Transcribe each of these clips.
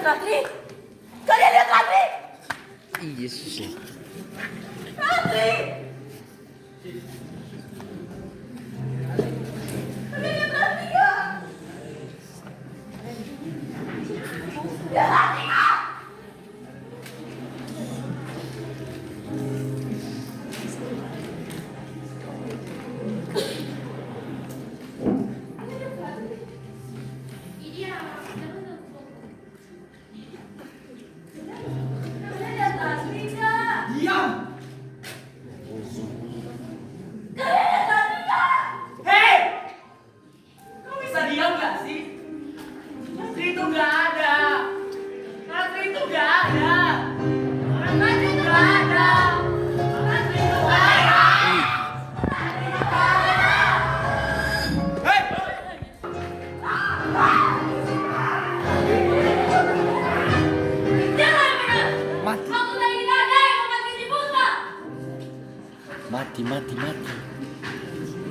Ratri? Kalian lihat Ratri? Iya sih. Ratri! Kalian lihat Ratri ya? Ya Ratri ya?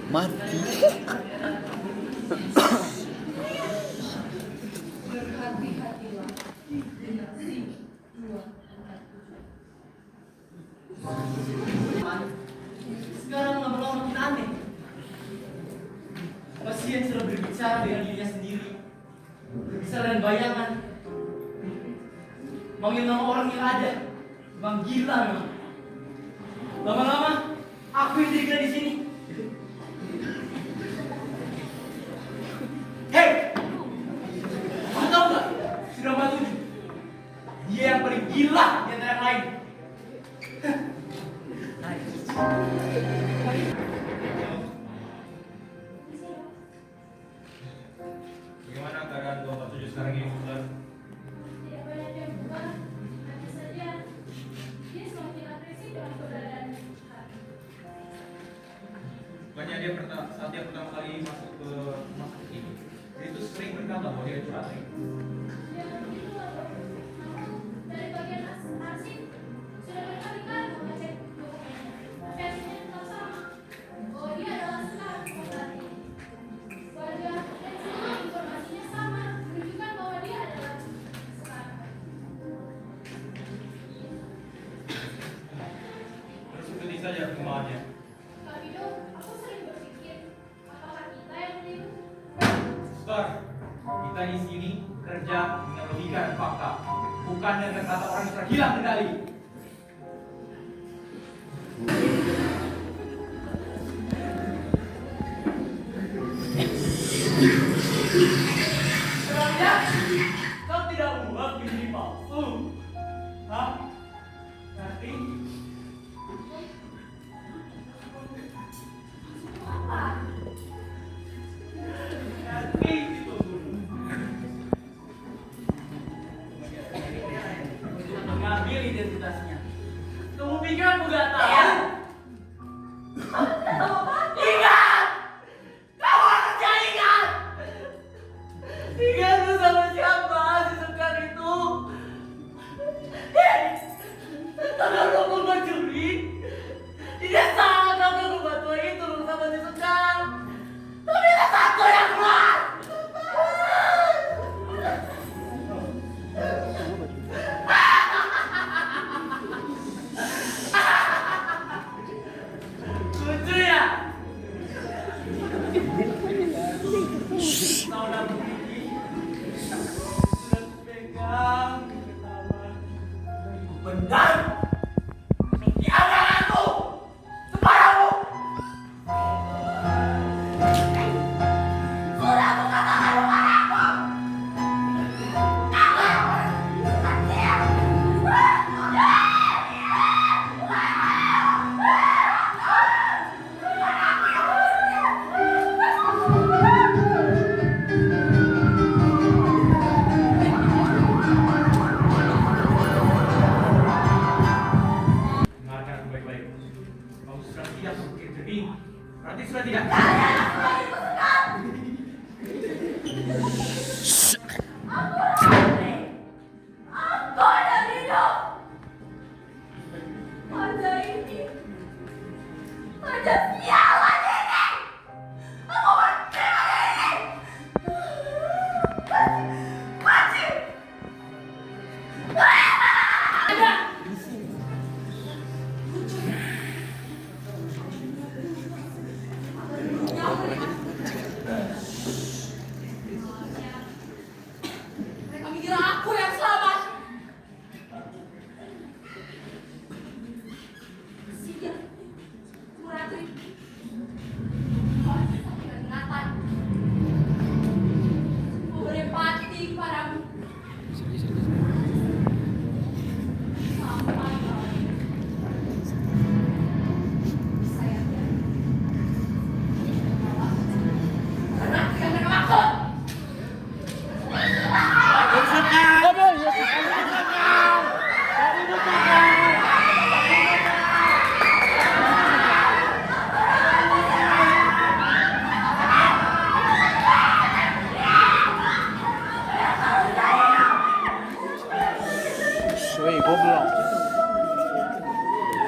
Mati. Sekarang lama-lama makin aneh. Pasien sudah berbicara dengan dirinya sendiri, berbicara dengan bayangan, manggil nama orang yang ada. Bang gila memang. Lama-lama aku yang jadi gila di sini. Hei, kamu tahu nggak? Sudah maju. Dia yang paling gila di antara yang lain. Bagaimana keadaan 247 sekarang ini, Suster? Tidak banyak yang berubah, hanya saja dia semakin agresif dengan keberadaan Tuhan. Bukannya dia saat dia pertama kali masuk ke rumah sakit ini, dia itu sering berkata bahwa dia itu ratri. Jangan begitu, Bapak. Dari bagian arsip sudah berkali-kali mengecek dokumennya, tapi hasilnya tetap sama, bahwa dia adalah Sekar Ratri. Warga dan semua informasinya sama, menunjukkan bahwa dia adalah Sekar. Terus ikuti saja perkembangannya. Kak Bido, aku sering berpikir, apakah kita yang keliru? Suster, kita di sini kerja dengan logika dan fakta, bukan dengan kata orang yang sudah hilang kendali. Sebenarnya kau tidak membuat diri palsu. Hah? Nanti nanti itu untuk mengambil identitasnya. Kamu pikir aku gak tahu? Ingat! Kamu harusnya ingat! Ingat lu sama siapa si Sekar itu? Kalau lu mau mencuri, dia salah kalau lu batu itu lu sama si Sekar. Tapi ada satu yang keluar. Lucu ya? Kau udah begini, sudah pegang ketawa. Benar. Tiada aku, separamu. Sudah aku katakan kepadamu. Dengarkan aku baik-baik. Kamu sudah tidak berpikir jernih. Berarti sudah tidak. Aku ada hidup. Pada ini, pada sialan ini, aku benci pada ini. Benci.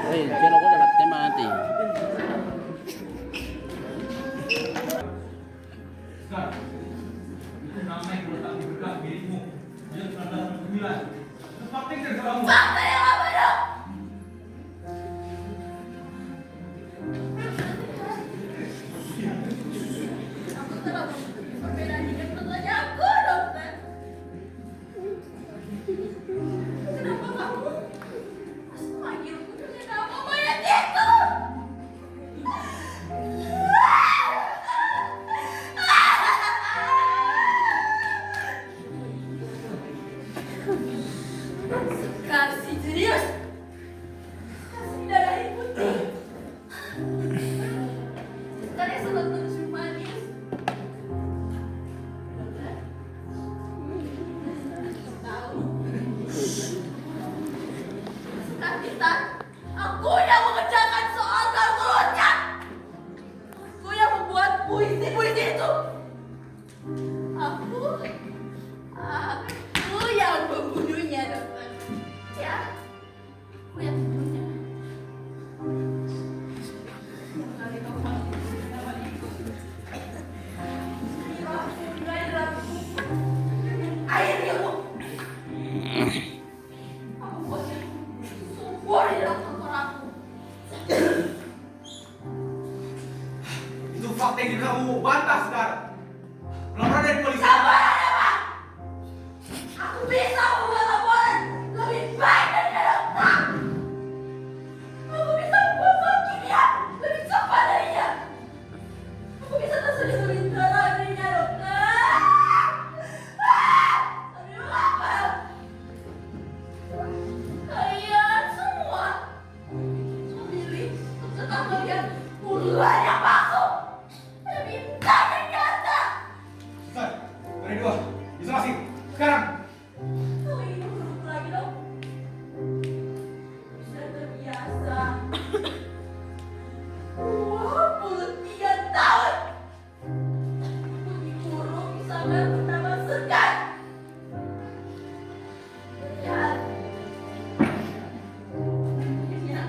pero ko dapat mati. Sekar, itu nama yang terletak di belakang dirimu. Dia 1969. Itu fakta yang terjadi. Fakta yang apa dong? Aku telah membuktikan perbedaan dengan tentunya aku, dokter. Kenapa kamu harus memanggilku dengan nama mayat itu? Sekar si jenius. Kasih darah putih. Sekar yang sangat tulus manis. Tahu. Sekar kita, aku yang mengerjakan soal kalkulusnya. Aku yang membuat puisi-puisi itu. Aku yang membunuhnya, dokter. Ya, aku yang membunuhnya. Kali kamu masih nama itu. Akhirnya kamu. Aku buatnya subur di dalam kotor aku. Itu fakta yang kamu bantah sekarang. Pelaporan dari polisi. Sabar aja, Pak. Aku bisa membuat laporan lebih baik dari dokter. Aku bisa membuat zat kimia lebih cepat darinya. Aku bisa tersedia lebih darah darinya, dokter. Tapi mengapa? Kalian semua memilih untuk tetap melihat hubungan yang palsu dan minta ternyata. Sekar, dari dua. Isolasi. Sekarang. Kau ingin berhubung lagi dong? Sudah terbiasa. 23 tahun. Aku dikurung di sana bernama Sekar. Lihat. Ya.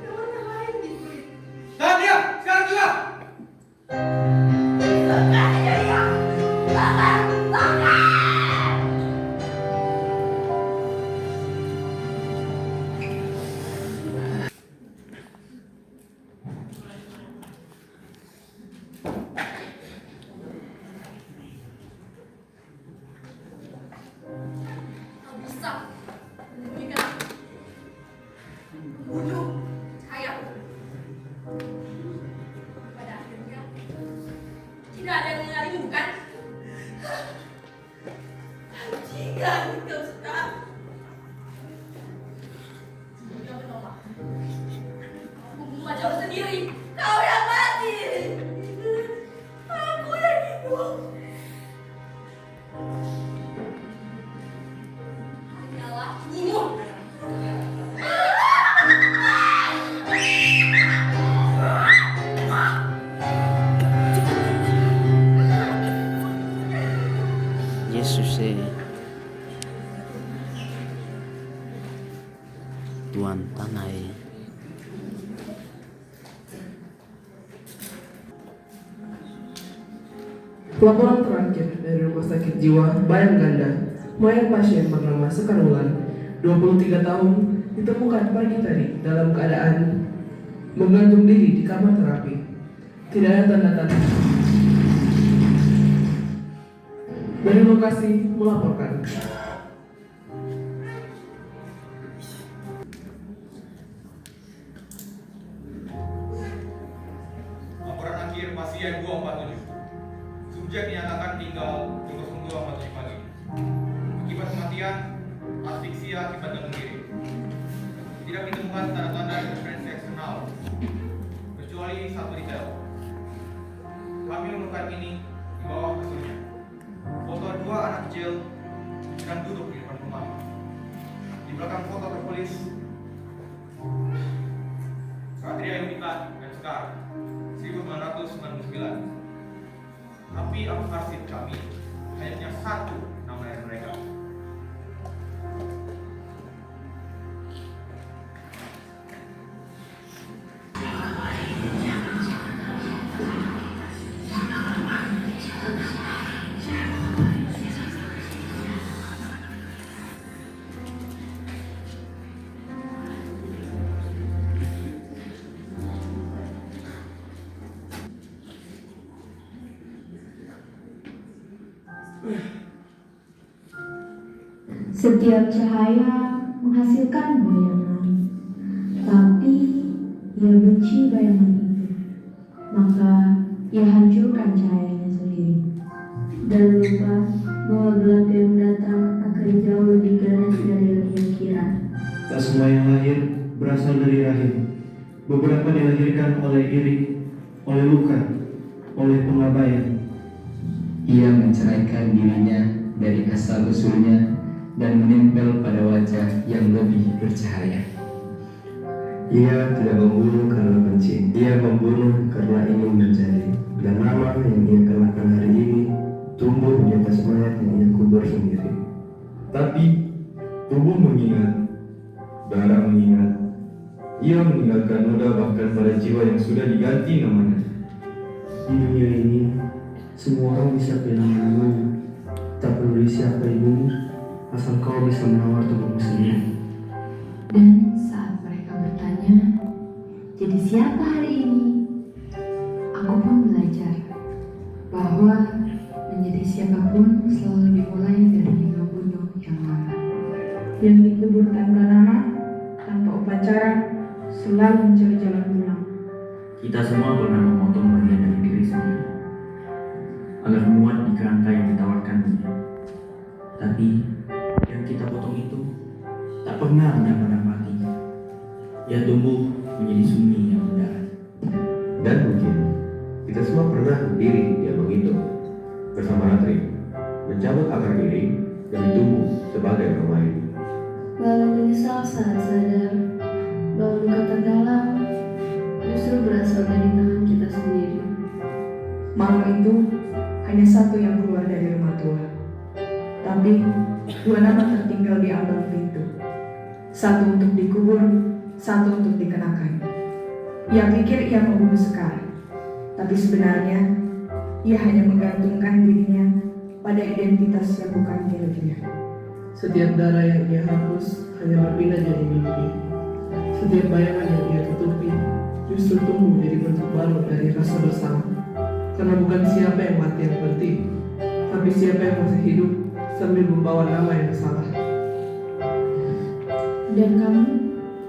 Ada warna lain di kulit. Dan dia, sekarang juga. Sekar aja ya. Sekar, Sekar. Kau bisa menyembunyikan aku. Membunuh saya. Pada akhirnya tidak ada yang mengenalimu, bukan? Jika engkau sekarang dia menolak, aku membunuh wajahmu sendiri. Kau yang mati, aku yang hidup. Hanyalah bunuh. Yesus Tuhan tanah. Laporan terakhir dari Rumah Sakit Jiwa Bayang Ganda, mayat pasien bernama Sekar Wulan, 23 tahun, ditemukan pagi tadi dalam keadaan menggantung diri di kamar terapi. Tidak ada tanda-tanda. Dari lokasi melaporkan. Laporan akhir pasien 247. Subjek dinyatakan tinggal di 0247 pagi. Akibat kematian, asfiksia akibat gantung diri. Tidak ditemukan tanda-tanda intervensi eksternal, kecuali satu detail. Kami menemukan ini di bawah kasurnya. Foto dua anak kecil sedang duduk di depan rumah. Di belakang foto tertulis Satria Yunita dan Sekar 1999. Tapi arsip kami hanya satu nama dari mereka. Setiap cahaya menghasilkan bayangan, tapi ia benci bayangan itu, maka ia hancurkan cahayanya sendiri. Dan lupa bahwa gelap yang datang akan jauh lebih ganas dari yang ia kira. Tak semua yang lahir berasal dari rahim. Beberapa dilahirkan oleh iri, oleh luka, oleh pengabaian. Ia menceraikan dirinya dari asal-usulnya dan menempel pada wajah yang lebih bercahaya. Ia tidak membunuh karena benci. Ia membunuh karena ingin mencari. Dan nama yang ia kenakan hari ini tumbuh di atas mayat yang ia kubur sendiri. Tapi tubuh mengingat, darah mengingat. Ia meninggalkan noda bahkan pada jiwa yang sudah diganti namanya. Di dunia ini, semua orang bisa kehilangan namanya. Tak peduli siapa ibumu, asal kau bisa menawar tubuhmu sendiri. Dan saat mereka bertanya, jadi siapa hari ini? Aku pun belajar bahwa menjadi siapapun selalu dimulai dari membunuh yang lama. Yang dikubur tanpa nama, tanpa upacara, selalu mencari jalan pulang. Kita semua pernah memotong bagian dari diri sendiri agar muat di kerangka yang ditawarkan dunia. Tapi yang kita potong itu tak pernah benar-benar mati. Ia tumbuh menjadi sunyi yang mendarat. Dan mungkin kita semua pernah berdiri di abang itu bersama Ratri, mencabut akar diri dan tumbuh sebagai orang lain. Lalu menyesal saat sadar bahwa luka terdalam justru berasal dari tangan kita sendiri. Malam itu hanya satu yang keluar dari rumah tua, tapi dua nama tertinggal di ambang pintu. Satu untuk dikubur, satu untuk dikenakan. Ia pikir ia membunuh Sekar, tapi sebenarnya ia hanya menggantungkan dirinya pada identitas yang bukan miliknya. Setiap darah yang ia hapus hanya berpindah jadi mimpi. Setiap bayangan yang ia tutupi justru tumbuh jadi bentuk baru dari rasa bersama. Karena bukan siapa yang mati yang penting, tapi siapa yang masih hidup sambil membawa nama yang salah. Dan kamu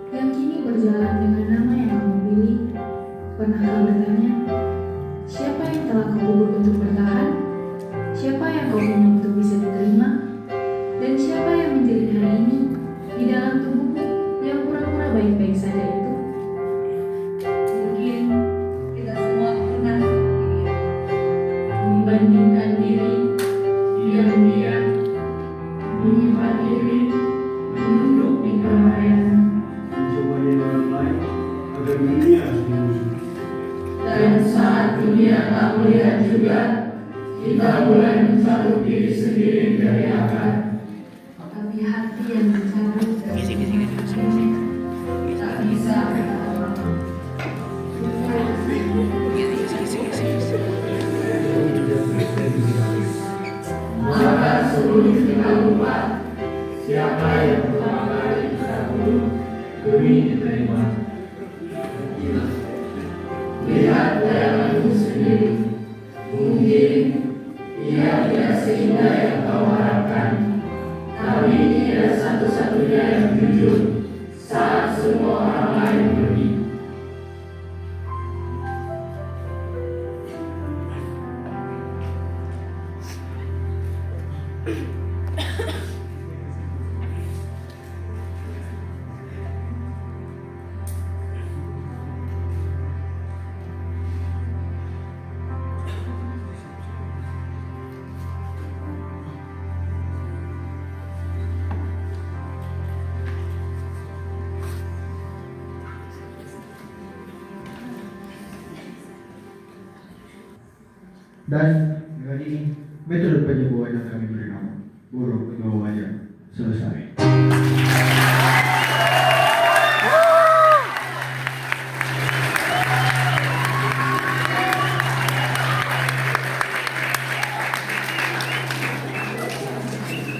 yang kini berjalan dengan nama yang kamu pilih, pernahkah bertanya, siapa yang telah kau kubur untuk bertahan? Siapa yang kau punya untuk bisa diterima? Dan siapa yang menjadi hari ini di dalam tubuhmu yang pura-pura baik-baik saja itu? Mungkin kita semua pernah membandingkan diri diam-diam, menyimpan diri, menunduk di keramaian, Mencoba dari orang lain agar dunia sendiri. dan saat dunia tak melihat juga, kita mulai mencabut diri sendiri dari akar. Tapi hati yang mencabut dari Tak bisa maka sebelum kita lupa siapa yang pertama kali kita bunuh demi diterima. Lihat bayanganmu sendiri. Mungkin ia tidak seindah yang kau harapkan, tapi ia satu-satunya yang jujur saat semua orang lain pergi. Dan dengan ini metode penyembuhan yang kami beri nama buruk bawa wajah selesai.